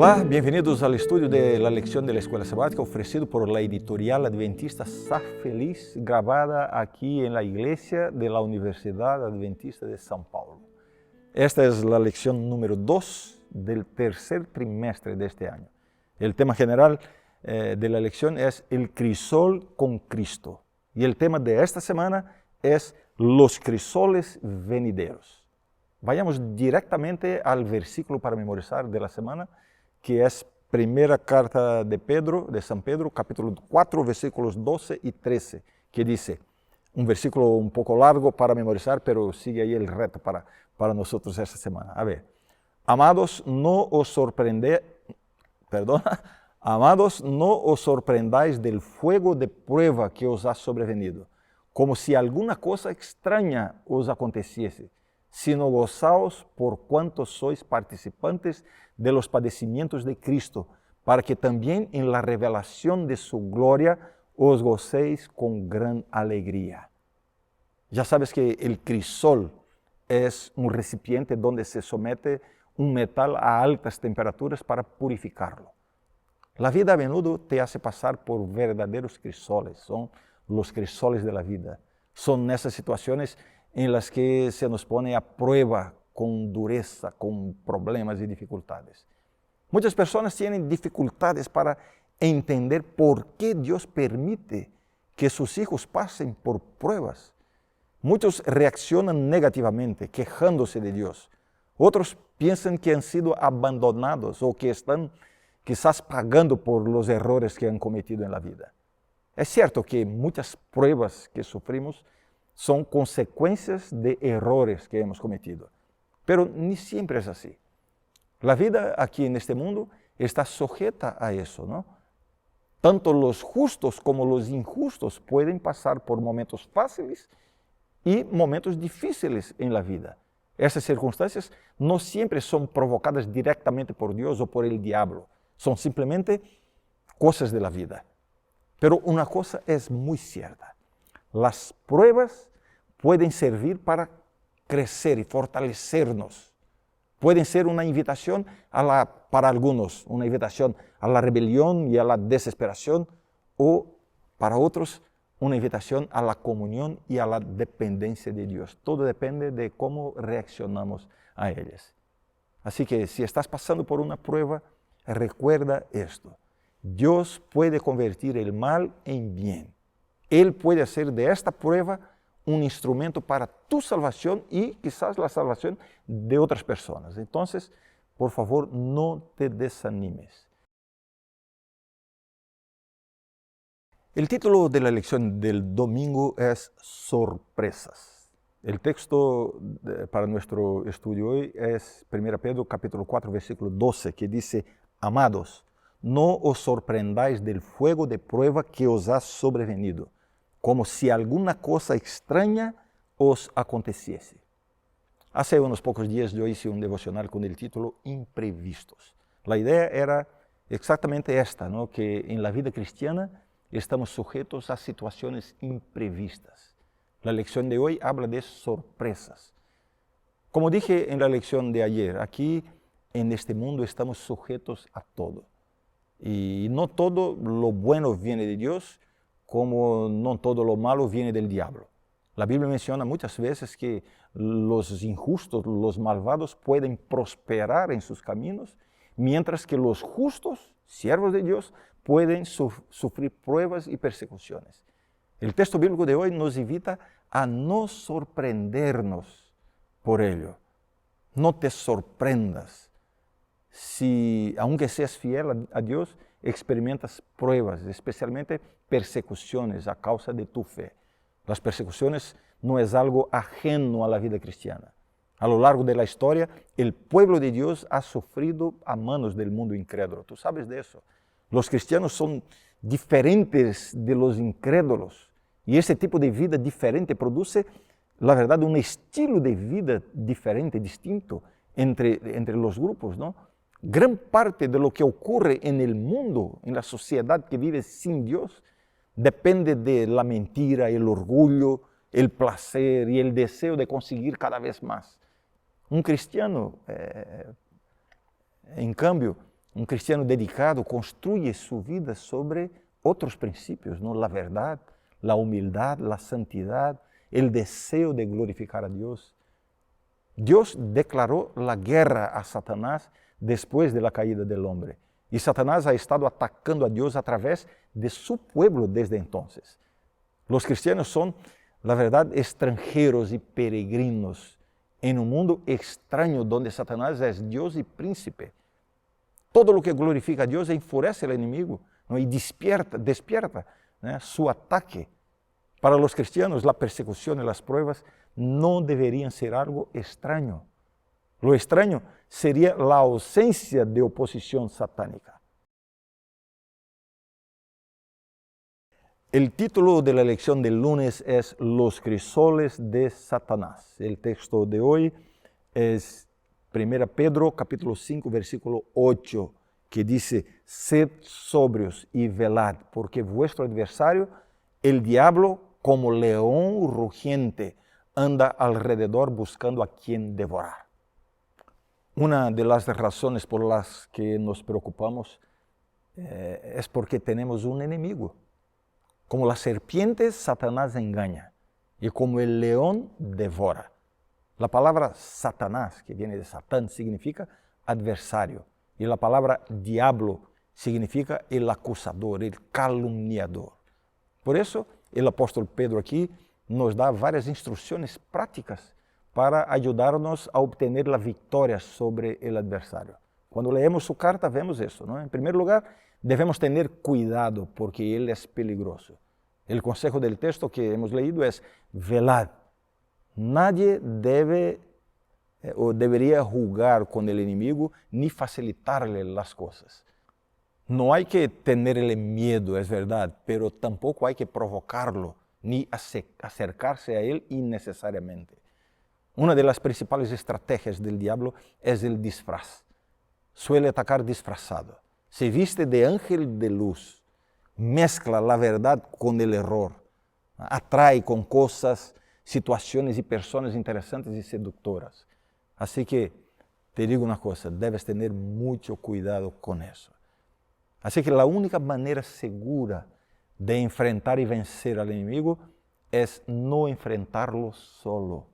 Olá, bem-vindos ao estudio de la lección de la Escuela Sabática ofrecido por la editorial adventista Sá Feliz, grabada aquí en la iglesia de la Universidad Adventista de São Paulo. Esta es la lección número 2 del tercer trimestre de este año. El tema general de la lección es el crisol con Cristo. Y el tema de esta semana es los crisoles venideros. Vayamos directamente al versículo para memorizar de la semana, que es primera carta de Pedro, de San Pedro, capítulo 4, versículos 12 y 13, que dice, un versículo un poco largo para memorizar, pero sigue ahí el reto para nosotros esta semana. A ver, amados, no os sorprendáis del fuego de prueba que os ha sobrevenido, como si alguna cosa extraña os aconteciese, sino gozaos por cuanto sois participantes de los padecimientos de Cristo, para que también en la revelación de su gloria os gocéis con gran alegría. Ya sabes que el crisol es un recipiente donde se somete un metal a altas temperaturas para purificarlo. La vida a menudo te hace pasar por verdaderos crisoles, son los crisoles de la vida. Son esas situaciones en las que se nos pone a prueba con dureza, con problemas y dificultades. Muchas personas tienen dificultades para entender por qué Dios permite que sus hijos pasen por pruebas. Muchos reaccionan negativamente, quejándose de Dios. Otros piensan que han sido abandonados o que están quizás pagando por los errores que han cometido en la vida. Es cierto que muchas pruebas que sufrimos son consecuencias de errores que hemos cometido. Pero ni siempre es así. La vida aquí en este mundo está sujeta a eso, ¿no? Tanto los justos como los injustos pueden pasar por momentos fáciles y momentos difíciles en la vida. Esas circunstancias no siempre son provocadas directamente por Dios o por el diablo. Son simplemente cosas de la vida. Pero una cosa es muy cierta. Las pruebas pueden servir para crecer y fortalecernos. Pueden ser una invitación para algunos, una invitación a la rebelión y a la desesperación, o para otros, una invitación a la comunión y a la dependencia de Dios. Todo depende de cómo reaccionamos a ellas. Así que si estás pasando por una prueba, recuerda esto. Dios puede convertir el mal en bien. Él puede hacer de esta prueba un instrumento para tu salvación y quizás la salvación de otras personas. Entonces, por favor, no te desanimes. El título de la lección del domingo es Sorpresas. El texto para nuestro estudio hoy es 1 Pedro capítulo 4, versículo 12, que dice, amados, no os sorprendáis del fuego de prueba que os ha sobrevenido, como si alguna cosa extraña os aconteciese. Hace unos pocos días yo hice un devocional con el título Imprevistos. La idea era exactamente esta, ¿no? Que en la vida cristiana estamos sujetos a situaciones imprevistas. La lección de hoy habla de sorpresas. Como dije en la lección de ayer, aquí en este mundo estamos sujetos a todo. Y no todo lo bueno viene de Dios, como no todo lo malo viene del diablo. La Biblia menciona muchas veces que los injustos, los malvados pueden prosperar en sus caminos, mientras que los justos, siervos de Dios, pueden sufrir pruebas y persecuciones. El texto bíblico de hoy nos invita a no sorprendernos por ello. No te sorprendas si, aunque seas fiel a Dios, experimentas pruebas, especialmente persecuciones a causa de tu fe. Las persecuciones no es algo ajeno a la vida cristiana. A lo largo de la historia, el pueblo de Dios ha sufrido a manos del mundo incrédulo. Tú sabes de eso. Los cristianos son diferentes de los incrédulos. Y ese tipo de vida diferente produce, la verdad, un estilo de vida diferente, distinto entre los grupos, ¿no? Gran parte de lo que ocurre en el mundo, en la sociedad que vive sin Dios, depende de la mentira, el orgullo, el placer y el deseo de conseguir cada vez más. Un cristiano, en cambio, Un cristiano dedicado construye su vida sobre otros principios, ¿no? La verdad, la humildad, la santidad, el deseo de glorificar a Dios. Dios declaró la guerra a Satanás después de la caída del hombre. Y Satanás ha estado atacando a Dios a través de su pueblo desde entonces. Los cristianos son, la verdad, extranjeros y peregrinos en un mundo extraño donde Satanás es Dios y príncipe. Todo lo que glorifica a Dios enfurece al enemigo, ¿no? Y despierta ¿no? Su ataque. Para los cristianos, la persecución y las pruebas no deberían ser algo extraño. Lo extraño sería la ausencia de oposición satánica. El título de la lección del lunes es Los crisoles de Satanás. El texto de hoy es 1 Pedro capítulo 5, versículo 8, que dice, sed sobrios y velad, porque vuestro adversario, el diablo, como león rugiente, anda alrededor buscando a quien devorar. Una de las razones por las que nos preocupamos es porque tenemos un enemigo. Como la serpiente, Satanás engaña, y como el león, devora. La palabra Satanás, que viene de Satán, significa adversario, y la palabra diablo significa el acusador, el calumniador. Por eso, el apóstol Pedro aquí nos da varias instrucciones prácticas para ayudarnos a obtener la victoria sobre el adversario. Cuando leemos su carta vemos eso, ¿no? En primer lugar, debemos tener cuidado porque él es peligroso. El consejo del texto que hemos leído es velad. Nadie debe o debería jugar con el enemigo ni facilitarle las cosas. No hay que tenerle miedo, es verdad, pero tampoco hay que provocarlo ni acercarse a él innecesariamente. Una de las principales estrategias del diablo es el disfraz. Suele atacar disfrazado. Se viste de ángel de luz, mezcla la verdad con el error, atrae con cosas, situaciones y personas interesantes y seductoras. Así que te digo una cosa, debes tener mucho cuidado con eso. Así que la única manera segura de enfrentar y vencer al enemigo es no enfrentarlo solo.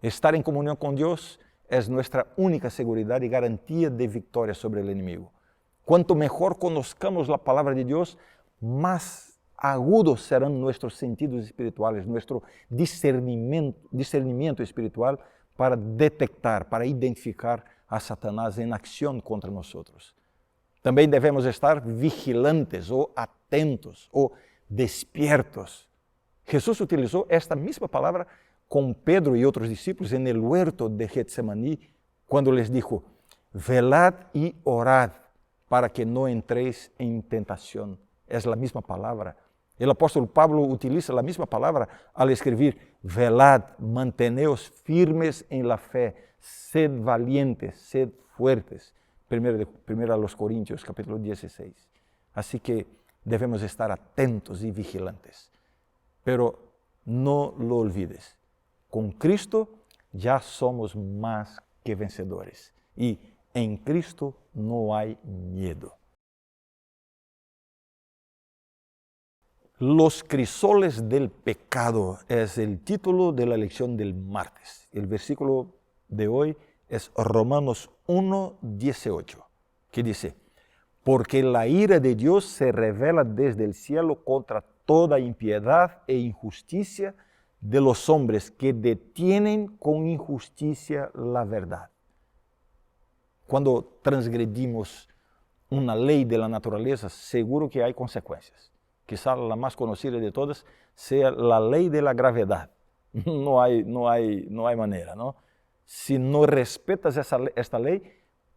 Estar en comunión con Dios es nuestra única seguridad y garantía de victoria sobre el enemigo. Cuanto mejor conozcamos la palabra de Dios, más agudos serán nuestros sentidos espirituales, nuestro discernimiento espiritual para detectar, para identificar a Satanás en acción contra nosotros. También debemos estar vigilantes o atentos o despiertos. Jesús utilizó esta misma palabra con Pedro y otros discípulos en el huerto de Getsemaní cuando les dijo, velad y orad para que no entréis en tentación. Es la misma palabra. El apóstol Pablo utiliza la misma palabra al escribir, velad, manteneos firmes en la fe, sed valientes, sed fuertes. Primero a los Corintios, capítulo 16. Así que debemos estar atentos y vigilantes. Pero no lo olvides, con Cristo ya somos más que vencedores. Y en Cristo no hay miedo. Los crisoles del pecado es el título de la lección del martes. El versículo de hoy es Romanos 1:18, que dice, porque la ira de Dios se revela desde el cielo contra toda impiedad e injusticia de los hombres que detienen con injusticia la verdad. Cuando transgredimos una ley de la naturaleza, seguro que hay consecuencias. Quizá la más conocida de todas sea la ley de la gravedad. No hay manera, ¿no? Si no respetas esta ley,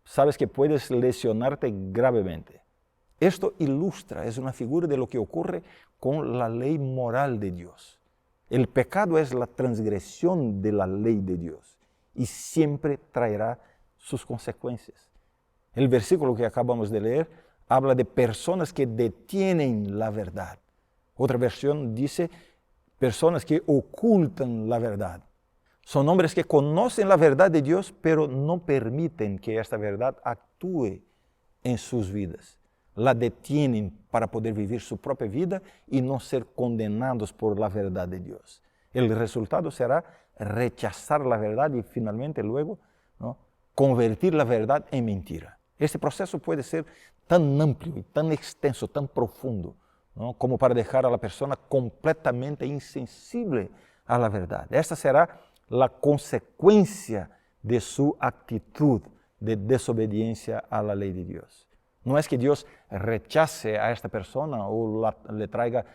sabes que puedes lesionarte gravemente. Esto ilustra, es una figura de lo que ocurre con la ley moral de Dios. El pecado es la transgresión de la ley de Dios y siempre traerá sus consecuencias. El versículo que acabamos de leer habla de personas que detienen la verdad. Otra versión dice personas que ocultan la verdad. Son hombres que conocen la verdad de Dios, pero no permiten que esta verdad actúe en sus vidas. La detienen para poder vivir su propia vida y no ser condenados por la verdad de Dios. El resultado será rechazar la verdad y finalmente luego, ¿no?, convertir la verdad en mentira. Este proceso puede ser tan amplio y tan extenso, tan profundo, ¿no?, como para dejar a la persona completamente insensible a la verdad. Esta será la consecuencia de su actitud de desobediencia a la ley de Dios. No es que Dios rechace a esta persona o le traiga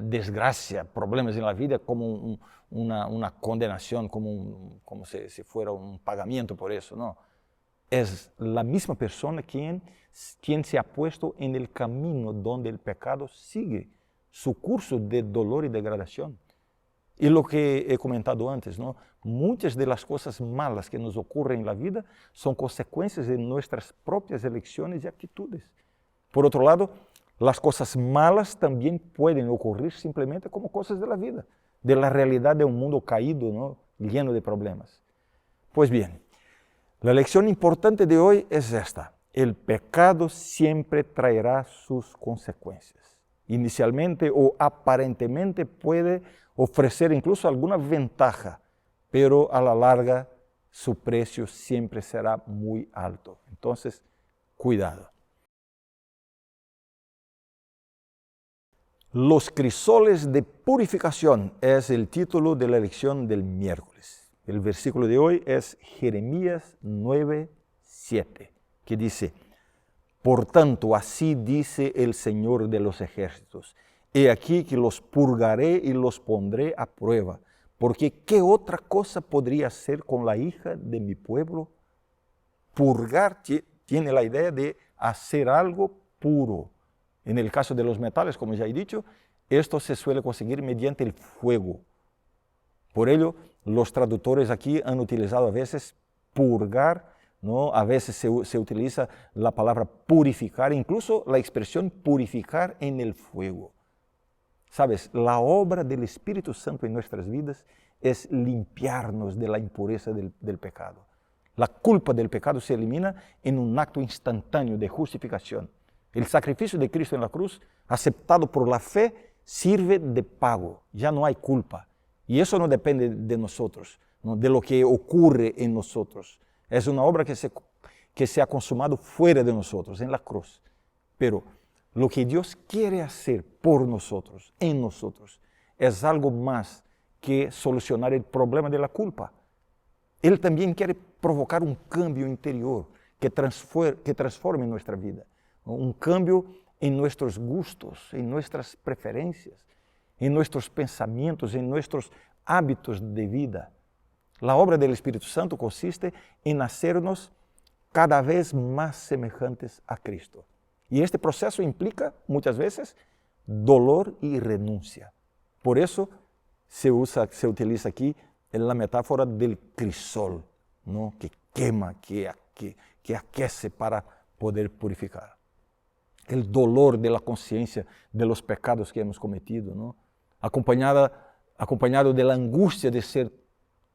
desgracia, problemas en la vida como una condenación, como si fuera un pagamiento por eso, no. Es la misma persona quien se ha puesto en el camino donde el pecado sigue su curso de dolor y degradación. Y lo que he comentado antes, ¿no?, muchas de las cosas malas que nos ocurren en la vida son consecuencias de nuestras propias elecciones y actitudes. Por otro lado, las cosas malas también pueden ocurrir simplemente como cosas de la vida, de la realidad de un mundo caído, ¿no?, lleno de problemas. Pues bien, la lección importante de hoy es esta: el pecado siempre traerá sus consecuencias. Inicialmente o aparentemente puede ofrecer incluso alguna ventaja, pero a la larga su precio siempre será muy alto. Entonces, cuidado. Los crisoles de purificación es el título de la lección del miércoles. El versículo de hoy es Jeremías 9:7, que dice: por tanto, así dice el Señor de los ejércitos: he aquí que los purgaré y los pondré a prueba, porque ¿qué otra cosa podría hacer con la hija de mi pueblo? Purgar tiene la idea de hacer algo puro. En el caso de los metales, como ya he dicho, esto se suele conseguir mediante el fuego. Por ello, los traductores aquí han utilizado a veces purgar, ¿no? A veces se utiliza la palabra purificar, incluso la expresión purificar en el fuego. Sabes, la obra del Espíritu Santo en nuestras vidas es limpiarnos de la impureza del pecado. La culpa del pecado se elimina en un acto instantáneo de justificación. El sacrificio de Cristo en la cruz, aceptado por la fe, sirve de pago. Ya no hay culpa. Y eso no depende de nosotros, ¿no?, de lo que ocurre en nosotros. Es una obra que se ha consumado fuera de nosotros, en la cruz. Pero lo que Dios quiere hacer por nosotros, en nosotros, es algo más que solucionar el problema de la culpa. Él también quiere provocar un cambio interior que transforme nuestra vida. Un cambio en nuestros gustos, en nuestras preferencias, en nuestros pensamientos, en nuestros hábitos de vida. La obra del Espíritu Santo consiste en hacernos cada vez más semejantes a Cristo. Y este proceso implica muchas veces dolor y renuncia. Por eso se utiliza aquí la metáfora del crisol, ¿no?, que quema, que aquece para poder purificar. El dolor de la conciencia de los pecados que hemos cometido, ¿no?, acompañado de la angustia de ser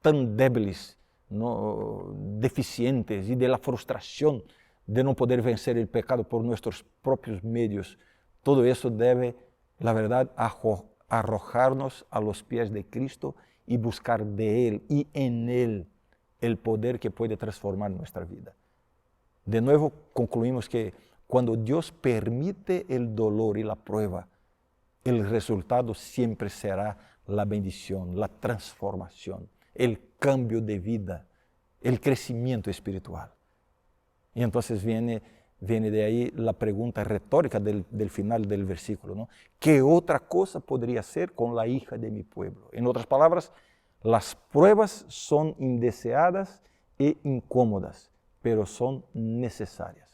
tan débiles, ¿no?, deficientes, y de la frustración de no poder vencer el pecado por nuestros propios medios. Todo eso debe, la verdad, arrojarnos a los pies de Cristo y buscar de Él y en Él el poder que puede transformar nuestra vida. De nuevo concluimos que cuando Dios permite el dolor y la prueba, el resultado siempre será la bendición, la transformación, el cambio de vida, el crecimiento espiritual. Y entonces viene de ahí la pregunta retórica del final del versículo, ¿no? ¿Qué otra cosa podría hacer con la hija de mi pueblo? En otras palabras, las pruebas son indeseadas e incómodas, pero son necesarias.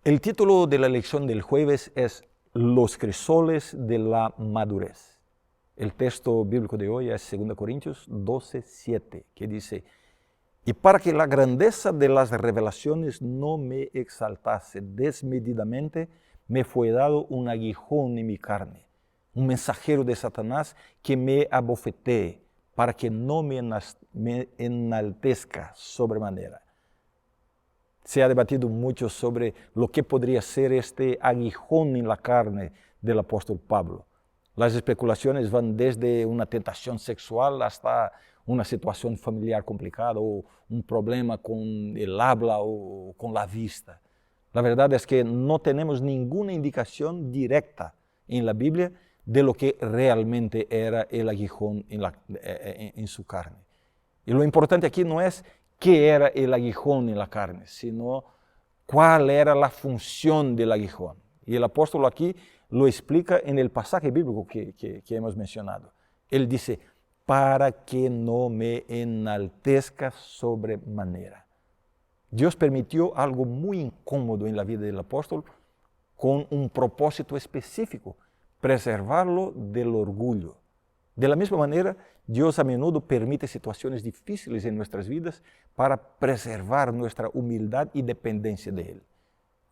El título de la lección del jueves es Los crisoles de la madurez. El texto bíblico de hoy es 2 Corintios 12:7, que dice: y para que la grandeza de las revelaciones no me exaltase desmedidamente, me fue dado un aguijón en mi carne, un mensajero de Satanás que me abofetee, para que no me enaltezca sobremanera. Se ha debatido mucho sobre lo que podría ser este aguijón en la carne del apóstol Pablo. Las especulaciones van desde una tentación sexual hasta una situación familiar complicada o un problema con el habla o con la vista. La verdad es que no tenemos ninguna indicación directa en la Biblia de lo que realmente era el aguijón en su carne. Y lo importante aquí no es qué era el aguijón en la carne, sino cuál era la función del aguijón. Y el apóstol aquí lo explica en el pasaje bíblico que hemos mencionado. Él dice, para que no me enaltezca sobremanera. Dios permitió algo muy incómodo en la vida del apóstol con un propósito específico, preservarlo del orgullo. De la misma manera, Dios a menudo permite situaciones difíciles en nuestras vidas para preservar nuestra humildad y dependencia de Él.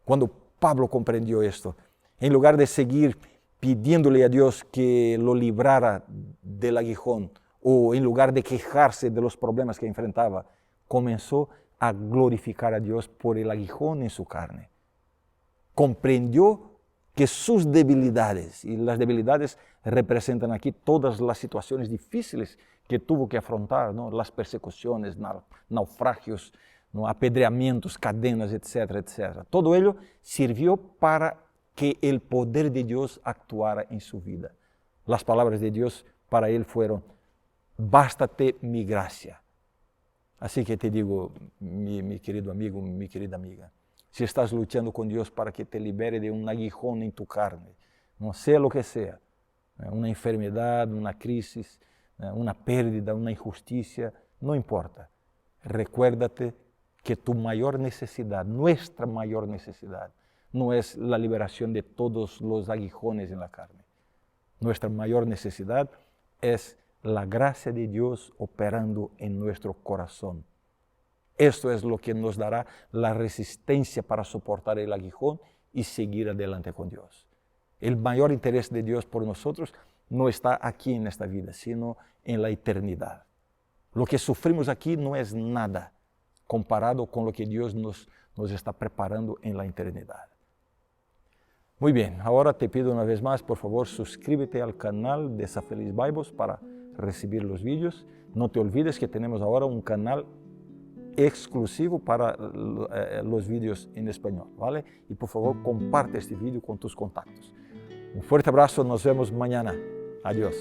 Cuando Pablo comprendió esto, en lugar de seguir pidiéndole a Dios que lo librara del aguijón o en lugar de quejarse de los problemas que enfrentaba, comenzó a glorificar a Dios por el aguijón en su carne. Comprendió que sus debilidades, y las debilidades representan aquí todas las situaciones difíciles que tuvo que afrontar, ¿no? Las persecuciones, naufragios, ¿no? Apedreamientos, cadenas, etcétera, etcétera. Todo ello sirvió para que el poder de Dios actuara en su vida. Las palabras de Dios para él fueron, bástate mi gracia. Así que te digo, mi querido amigo, mi querida amiga, si estás luchando con Dios para que te libere de un aguijón en tu carne, no sea lo que sea, una enfermedad, una crisis, una pérdida, una injusticia, no importa. Recuérdate que tu mayor necesidad, nuestra mayor necesidad, no es la liberación de todos los aguijones en la carne. Nuestra mayor necesidad es la gracia de Dios operando en nuestro corazón. Esto es lo que nos dará la resistencia para soportar el aguijón y seguir adelante con Dios. El mayor interés de Dios por nosotros no está aquí en esta vida, sino en la eternidad. Lo que sufrimos aquí no es nada comparado con lo que Dios nos está preparando en la eternidad. Muy bien, ahora te pido una vez más, por favor, suscríbete al canal de Sa Feliz Bibles para recibir los vídeos. No te olvides que tenemos ahora un canal exclusivo para los vídeos en español, ¿vale? Y por favor, comparte este vídeo con tus contactos. Un fuerte abrazo, nos vemos mañana. Adiós.